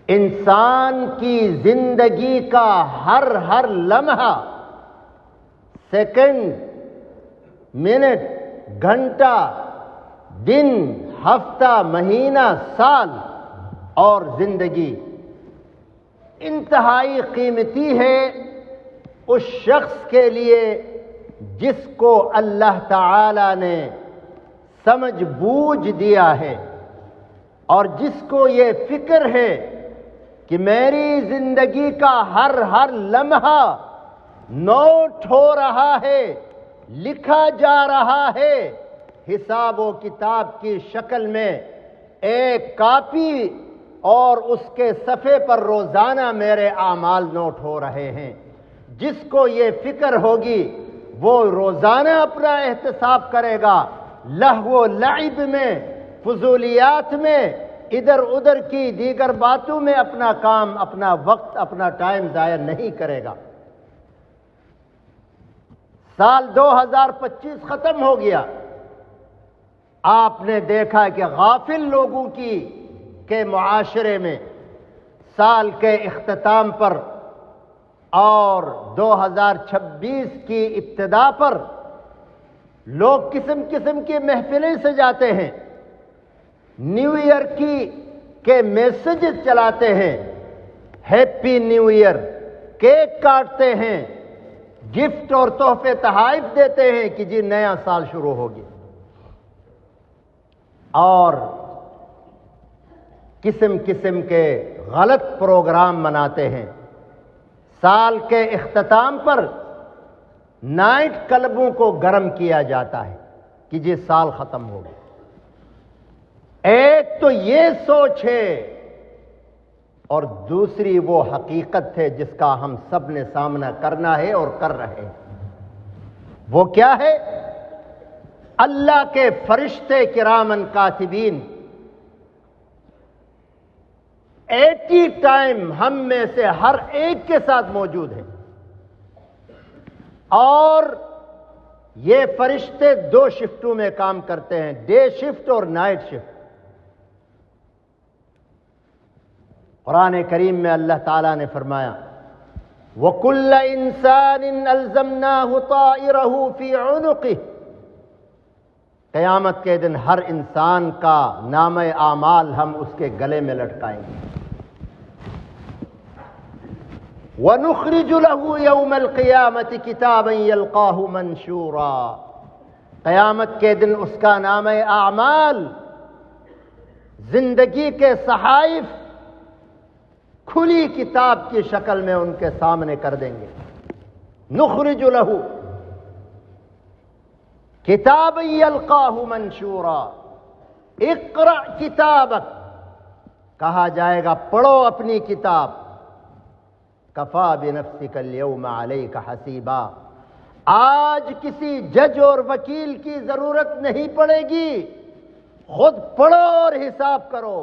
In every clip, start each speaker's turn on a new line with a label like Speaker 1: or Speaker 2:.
Speaker 1: انسان کی زندگی کا ہر لمحہ، سیکنڈ، منٹ، گھنٹہ، دن، ہفتہ، مہینہ، سال اور زندگی انتہائی قیمتی ہے اس شخص کے لیے جس کو اللہ تعالی نے سمجھ بوجھ دیا ہے اور جس کو یہ فکر ہے کہ میری زندگی کا ہر لمحہ نوٹ ہو رہا ہے، لکھا جا رہا ہے، حساب و کتاب کی شکل میں ایک کاپی اور اس کے صفحے پر روزانہ میرے اعمال نوٹ ہو رہے ہیں۔ جس کو یہ فکر ہوگی وہ روزانہ اپنا احتساب کرے گا، لہو و لعب میں، فضولیات میں، ادھر ادھر کی دیگر باتوں میں اپنا کام، اپنا وقت، اپنا ٹائم ضائع نہیں کرے گا۔ سال 2025 ختم ہو گیا، آپ نے دیکھا کہ غافل لوگوں کے معاشرے میں سال کے اختتام پر اور 2026 کی ابتدا پر لوگ قسم قسم کی محفلیں سجاتے ہیں، نیو ایئر کے میسجز چلاتے ہیں، ہیپی نیو ایئر، کیک کاٹتے ہیں، گفٹ اور تحفے تحائف دیتے ہیں کہ جی نیا سال شروع ہو گیا، اور قسم قسم کے غلط پروگرام مناتے ہیں۔ سال کے اختتام پر نائٹ کلبوں کو گرم کیا جاتا ہے کہ جی سال ختم ہو گیا۔ ایک تو یہ سوچ ہے اور دوسری وہ حقیقت ہے جس کا ہم سب نے سامنا کرنا ہے اور کر رہے ہیں۔ وہ کیا ہے؟ اللہ کے فرشتے کرامن کاتبین 80 ٹائم ہم میں سے ہر ایک کے ساتھ موجود ہیں، اور یہ فرشتے 2 شفٹوں میں کام کرتے ہیں، ڈے شفٹ اور نائٹ شفٹ۔ قرآن کریم میں اللہ تعالیٰ نے فرمایا وَكُلَّ إِنسَانٍ أَلْزَمْنَاهُ طَائِرَهُ فِي عُنُقِهِ، قیامت کے دن ہر انسان کا نام اعمال ہم اس کے گلے میں لٹکائیں گے۔ وَنُخْرِجُ لَهُ يَوْمَ الْقِيَامَةِ كِتَابًا يَلْقَاهُ مَنْشُورًا، قیامت کے دن اس کا نام اعمال زندگی کے صحائف کھلی کتاب کی شکل میں ان کے سامنے کر دیں گے۔ نخرج لہ کتابا یلقاہ منشورا، اقرأ کتابک، کہا جائے گا پڑھو اپنی کتاب، کفا بنفسک اليوم علیک حسیبا، آج کسی جج اور وکیل کی ضرورت نہیں پڑے گی، خود پڑھو اور حساب کرو،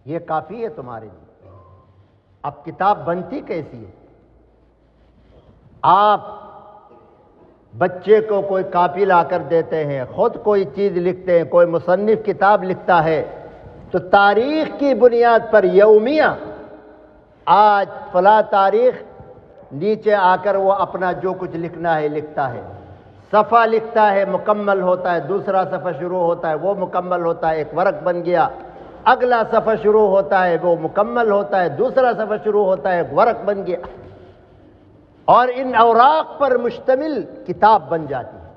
Speaker 1: یہ کافی ہے تمہارے لیے۔ اب کتاب بنتی کیسی ہے؟ آپ بچے کو کوئی کاپی لا کر دیتے ہیں، خود کوئی چیز لکھتے ہیں، کوئی مصنف کتاب لکھتا ہے تو تاریخ کی بنیاد پر یومیہ، آج فلاں تاریخ، نیچے آ کر وہ اپنا جو کچھ لکھنا ہے لکھتا ہے، صفحہ لکھتا ہے، مکمل ہوتا ہے، دوسرا صفحہ شروع ہوتا ہے، وہ مکمل ہوتا ہے، ایک ورق بن گیا، اگلا صفحہ شروع ہوتا ہے، وہ مکمل ہوتا ہے، دوسرا صفحہ شروع ہوتا ہے، ایک ورق بن گیا، اور ان اوراق پر مشتمل کتاب بن جاتی ہے۔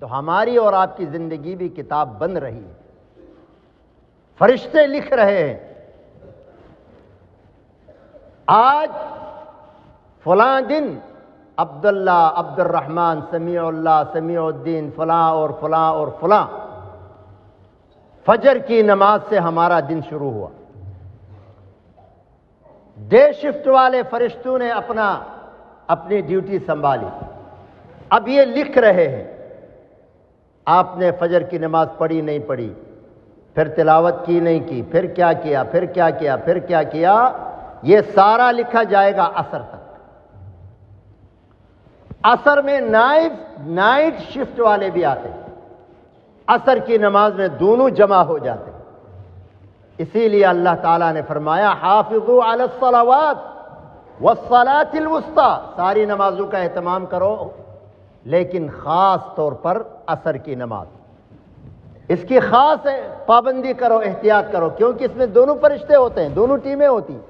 Speaker 1: تو ہماری اور آپ کی زندگی بھی کتاب بن رہی ہے، فرشتے لکھ رہے ہیں۔ آج فلاں دن عبداللہ، عبد الرحمن، سمیع اللہ، سمیع الدین، فلاں اور فلاں اور فلاں، فجر کی نماز سے ہمارا دن شروع ہوا۔ ڈے شفٹ والے فرشتوں نے اپنی ڈیوٹی سنبھالی، اب یہ لکھ رہے ہیں آپ نے فجر کی نماز پڑھی نہیں پڑھی، پھر تلاوت کی نہیں کی، پھر کیا کیا، پھر کیا کیا، پھر کیا کیا، یہ سارا لکھا جائے گا عصر تک۔ عصر میں نائٹ شفٹ والے بھی آتے ہیں، عصر کی نماز میں دونوں جمع ہو جاتے ہیں۔ اسی لیے اللہ تعالیٰ نے فرمایا حافظوا علی الصلوات والصلاة الوسطی، ساری نمازوں کا اہتمام کرو لیکن خاص طور پر عصر کی نماز، اس کی خاص پابندی کرو، احتیاط کرو، کیونکہ اس میں دونوں فرشتے ہوتے ہیں، دونوں ٹیمیں ہوتی ہیں۔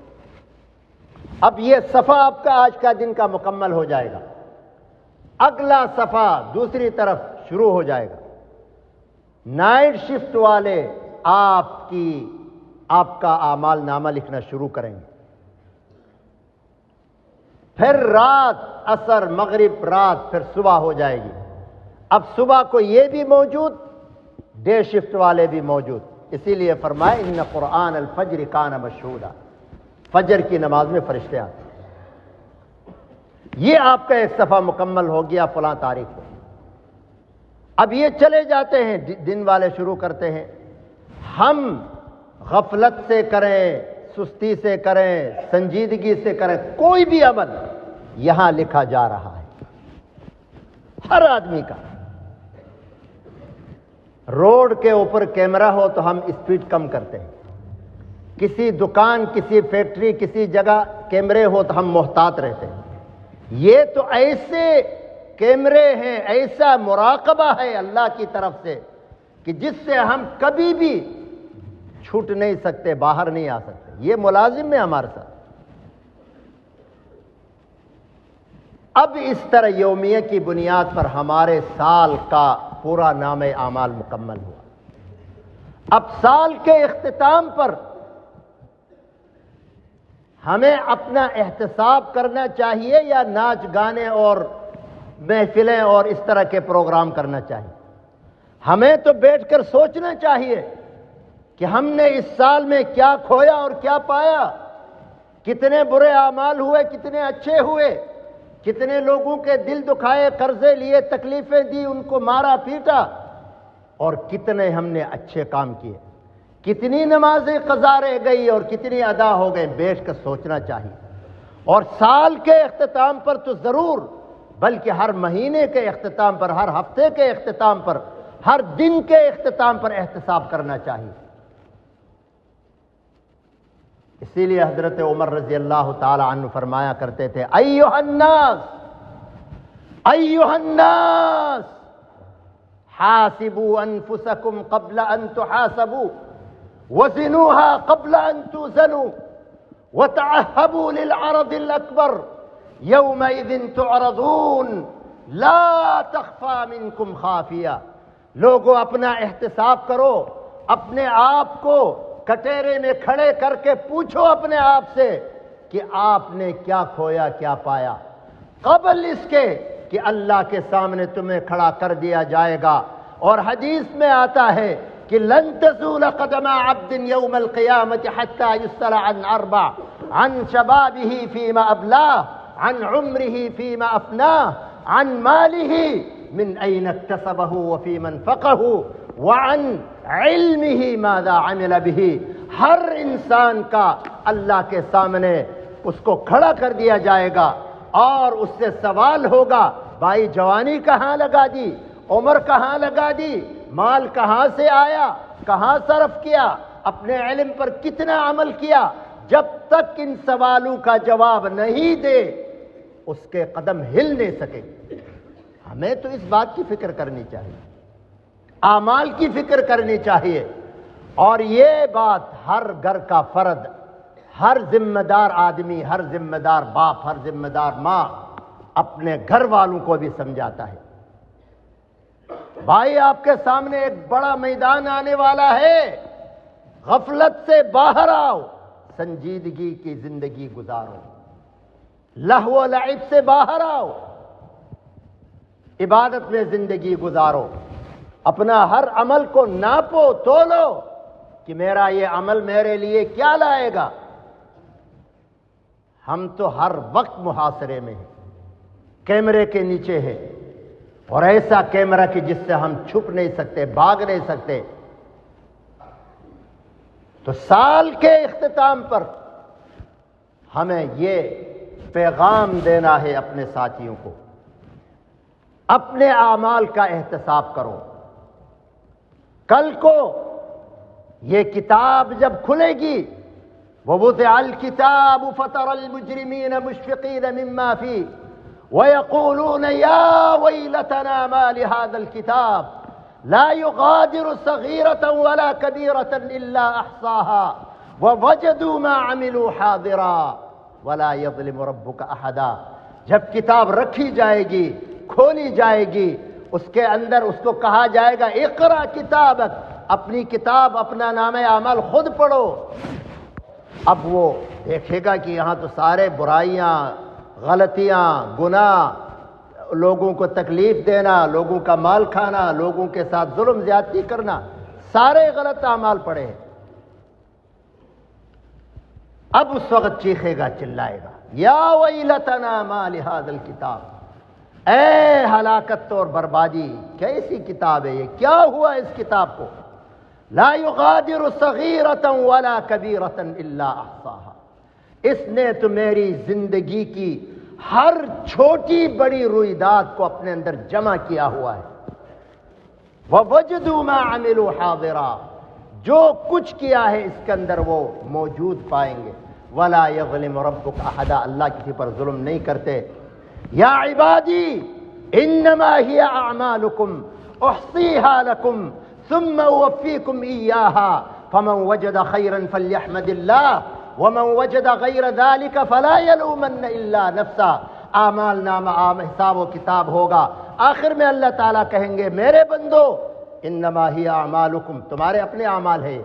Speaker 1: اب یہ صفحہ آپ کا آج کا دن کا مکمل ہو جائے گا، اگلا صفحہ دوسری طرف شروع ہو جائے گا۔ نائٹ شفٹ والے آپ کا اعمال نامہ لکھنا شروع کریں گے، پھر رات، عصر، مغرب، رات، پھر صبح ہو جائے گی۔ اب صبح کو یہ بھی موجود، ڈے شفٹ والے بھی موجود، اسی لیے فرمائے ان قرآن الفجر کان مشہودا، فجر کی نماز میں فرشتے آتے ہیں۔ یہ آپ کا ایک صفحہ مکمل ہو گیا فلاں تاریخ کو۔ اب یہ چلے جاتے ہیں، دن والے شروع کرتے ہیں۔ ہم غفلت سے کریں، سستی سے کریں، سنجیدگی سے کریں، کوئی بھی عمل یہاں لکھا جا رہا ہے ہر آدمی کا۔ روڈ کے اوپر کیمرہ ہو تو ہم اسپیڈ کم کرتے ہیں، کسی دکان، کسی فیکٹری، کسی جگہ کیمرے ہو تو ہم محتاط رہتے ہیں۔ یہ تو ایسے کیمرے ہیں، ایسا مراقبہ ہے اللہ کی طرف سے کہ جس سے ہم کبھی بھی چھوٹ نہیں سکتے، باہر نہیں آ سکتے۔ یہ ملازم ہے ہمارے ساتھ۔ اب اس طرح یومیہ کی بنیاد پر ہمارے سال کا پورا نام اعمال مکمل ہوا۔ اب سال کے اختتام پر ہمیں اپنا احتساب کرنا چاہیے یا ناچ گانے اور محفلیں اور اس طرح کے پروگرام کرنا چاہیے؟ ہمیں تو بیٹھ کر سوچنا چاہیے کہ ہم نے اس سال میں کیا کھویا اور کیا پایا، کتنے برے اعمال ہوئے، کتنے اچھے ہوئے، کتنے لوگوں کے دل دکھائے، قرضے لیے، تکلیفیں دی، ان کو مارا پیٹا، اور کتنے ہم نے اچھے کام کیے، کتنی نمازیں قضا رہ گئی اور کتنی ادا ہو گئے، بیٹھ کر سوچنا چاہیے۔ اور سال کے اختتام پر تو ضرور، بلکہ ہر مہینے کے اختتام پر، ہر ہفتے کے اختتام پر، ہر دن کے اختتام پر احتساب کرنا چاہیے۔ اسی لیے حضرت عمر رضی اللہ تعالی عنہ فرمایا کرتے تھے ایھا الناس ایھا الناس حاسبوا انفسکم قبل ان تحاسبوا وزنوها قبل ان توزنوا وتعهبوا للعرض الاکبر یومئذ تعرضون لا تخفى منکم خافیہ۔ لوگوں اپنا احتساب کرو، اپنے آپ کو کٹہرے میں کھڑے کر کے پوچھو اپنے آپ سے کہ آپ نے کیا کھویا، کیا پایا، قبل اس کے کہ اللہ کے سامنے تمہیں کھڑا کر دیا جائے گا۔ اور حدیث میں آتا ہے کہ لن تزول قدم عبد یوم القیامت حتی یسأل عن اربع، عن شبابه فیما ابلاہ، عن عمره فیما افناہ، عن ماله من این اکتسبہ وفیما انفقہ، وعن علمه ماذا عمل به۔ ہر انسان کا اللہ کے سامنے اس کو کھڑا کر دیا جائے گا اور اس سے سوال ہوگا، بھائی جوانی کہاں لگا دی، عمر کہاں لگا دی، مال کہاں سے آیا، کہاں صرف کیا، اپنے علم پر کتنا عمل کیا۔ جب تک ان سوالوں کا جواب نہیں دے اس کے قدم ہل نہیں سکے۔ ہمیں تو اس بات کی فکر کرنی چاہیے، اعمال کی فکر کرنی چاہیے، اور یہ بات ہر گھر کا فرد، ہر ذمہ دار آدمی، ہر ذمہ دار باپ، ہر ذمہ دار ماں اپنے گھر والوں کو بھی سمجھاتا ہے۔ بھائی آپ کے سامنے ایک بڑا میدان آنے والا ہے، غفلت سے باہر آؤ، سنجیدگی کی زندگی گزارو، لہو و لعب سے باہر آؤ، عبادت میں زندگی گزارو، اپنا ہر عمل کو ناپو تولو کہ میرا یہ عمل میرے لیے کیا لائے گا۔ ہم تو ہر وقت محاصرے میں ہیں، کیمرے کے نیچے ہیں، اور ایسا کیمرہ کہ جس سے ہم چھپ نہیں سکتے، بھاگ نہیں سکتے۔ تو سال کے اختتام پر ہمیں یہ پیغام دینا ہے اپنے ساتھیوں کو، اپنے اعمال کا احتساب کرو۔ کل کو یہ کتاب جب کھلے گی، وَوُضِعَ الْكِتَابُ فَتَرَى الْمُجْرِمِينَ مُشْفِقِينَ مِمَّا فِيهِ وَيَقُولُونَ يَا وَيْلَتَنَا مَا لِهَذَا الْكِتَابِ لَا يُغَادِرُ صَغِيرَةً وَلَا كَبِيرَةً إِلَّا أَحْصَاهَا وَوَجَدُوا مَا عَمِلُوا حَاضِرًا وَلَا يَظْلِمُ رَبُّكَ أَحَدًا۔ جب کتاب رکھی جائے گی، کھولی جائے گی، اس کے اندر اس کو کہا جائے گا اقرا کتابک، اپنی کتاب، اپنا نام اعمال خود پڑھو۔ اب وہ دیکھے گا کہ یہاں تو سارے برائیاں، غلطیاں، گناہ، لوگوں کو تکلیف دینا، لوگوں کا مال کھانا، لوگوں کے ساتھ ظلم زیادتی کرنا، سارے غلط اعمال پڑے ہیں۔ اب اس وقت چیخے گا، چلائے گا، یا ویلتنا ما لہذا الکتاب، اے ہلاکت اور بربادی، کیسی کتاب ہے یہ، کیا ہوا اس کتاب کو؟ لا یغادر صغیرۃ ولا کبیرۃ الا احصاها، اس نے تو میری زندگی کی ہر چھوٹی بڑی رویداد کو اپنے اندر جمع کیا ہوا ہے۔ وَوَجَدُوا مَا عَمِلُوا حَاضِرًا، جو کچھ کیا ہے اس کے اندر وہ موجود پائیں گے۔ وَلَا يَظْلِمُ رَبُّكَ أَحَدًا، اللہ کسی پر ظلم نہیں کرتے۔ یا عبادی انما ہی اعمالکم احصیها لکم ثم اوفیکم ایاها فمن وجد خیرا فلیحمد اللہ ومن وجد غیر ذلك فلا یلومن الا نفسا۔ اعمال نامہ حساب و کتاب ہوگا، آخر میں اللہ تعالیٰ کہیں گے میرے بندو انما ہی اعمالکم، تمہارے اپنے اعمال ہے،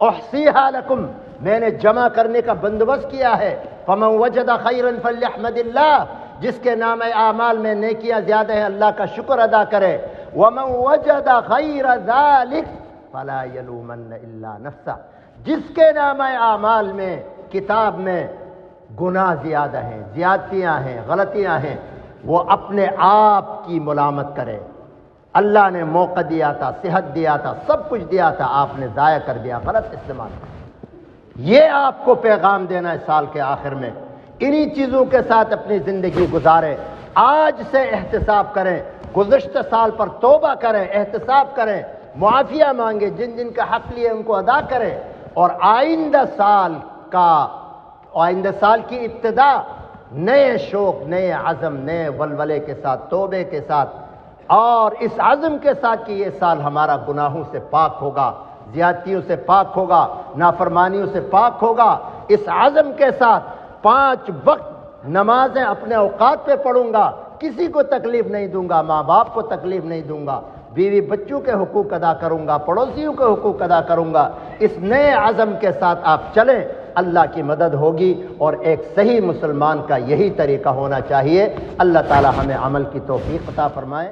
Speaker 1: احصیها لکم، میں نے جمع کرنے کا بندوبست کیا ہے۔ فمن وجد خیرا فلیحمد اللہ، جس کے نام اعمال میں نیکیاں زیادہ ہیں اللہ کا شکر ادا کرے۔ وَمَنْ وَجَدَ غَيْرَ ذَلِكَ فَلَا يَلُومَنَّ إِلَّا نَفْسَهُ، جس کے نام اعمال میں، کتاب میں گناہ زیادہ ہیں، زیادتیاں ہیں، غلطیاں ہیں، وہ اپنے آپ کی ملامت کرے۔ اللہ نے موقع دیا تھا، صحت دیا تھا، سب کچھ دیا تھا، آپ نے ضائع کر دیا، غلط استعمال کیا۔ یہ آپ کو پیغام دینا ہے سال کے آخر میں، انہی چیزوں کے ساتھ اپنی زندگی گزاریں۔ آج سے احتساب کریں، گزشتہ سال پر توبہ کریں، احتساب کریں، معافیہ مانگیں، جن جن کا حق لیے ان کو ادا کریں، اور آئندہ سال کی ابتدا نئے شوق، نئے عزم، نئے ولولے کے ساتھ، توبے کے ساتھ، اور اس عزم کے ساتھ کہ یہ سال ہمارا گناہوں سے پاک ہوگا، زیادتیوں سے پاک ہوگا، نافرمانیوں سے پاک ہوگا، اس عزم کے ساتھ 5 وقت نمازیں اپنے اوقات پہ پڑھوں گا، کسی کو تکلیف نہیں دوں گا، ماں باپ کو تکلیف نہیں دوں گا، بیوی بچوں کے حقوق ادا کروں گا، پڑوسیوں کے حقوق ادا کروں گا۔ اس نئے عزم کے ساتھ آپ چلیں، اللہ کی مدد ہوگی، اور ایک صحیح مسلمان کا یہی طریقہ ہونا چاہیے۔ اللہ تعالی ہمیں عمل کی توفیق عطا فرمائے۔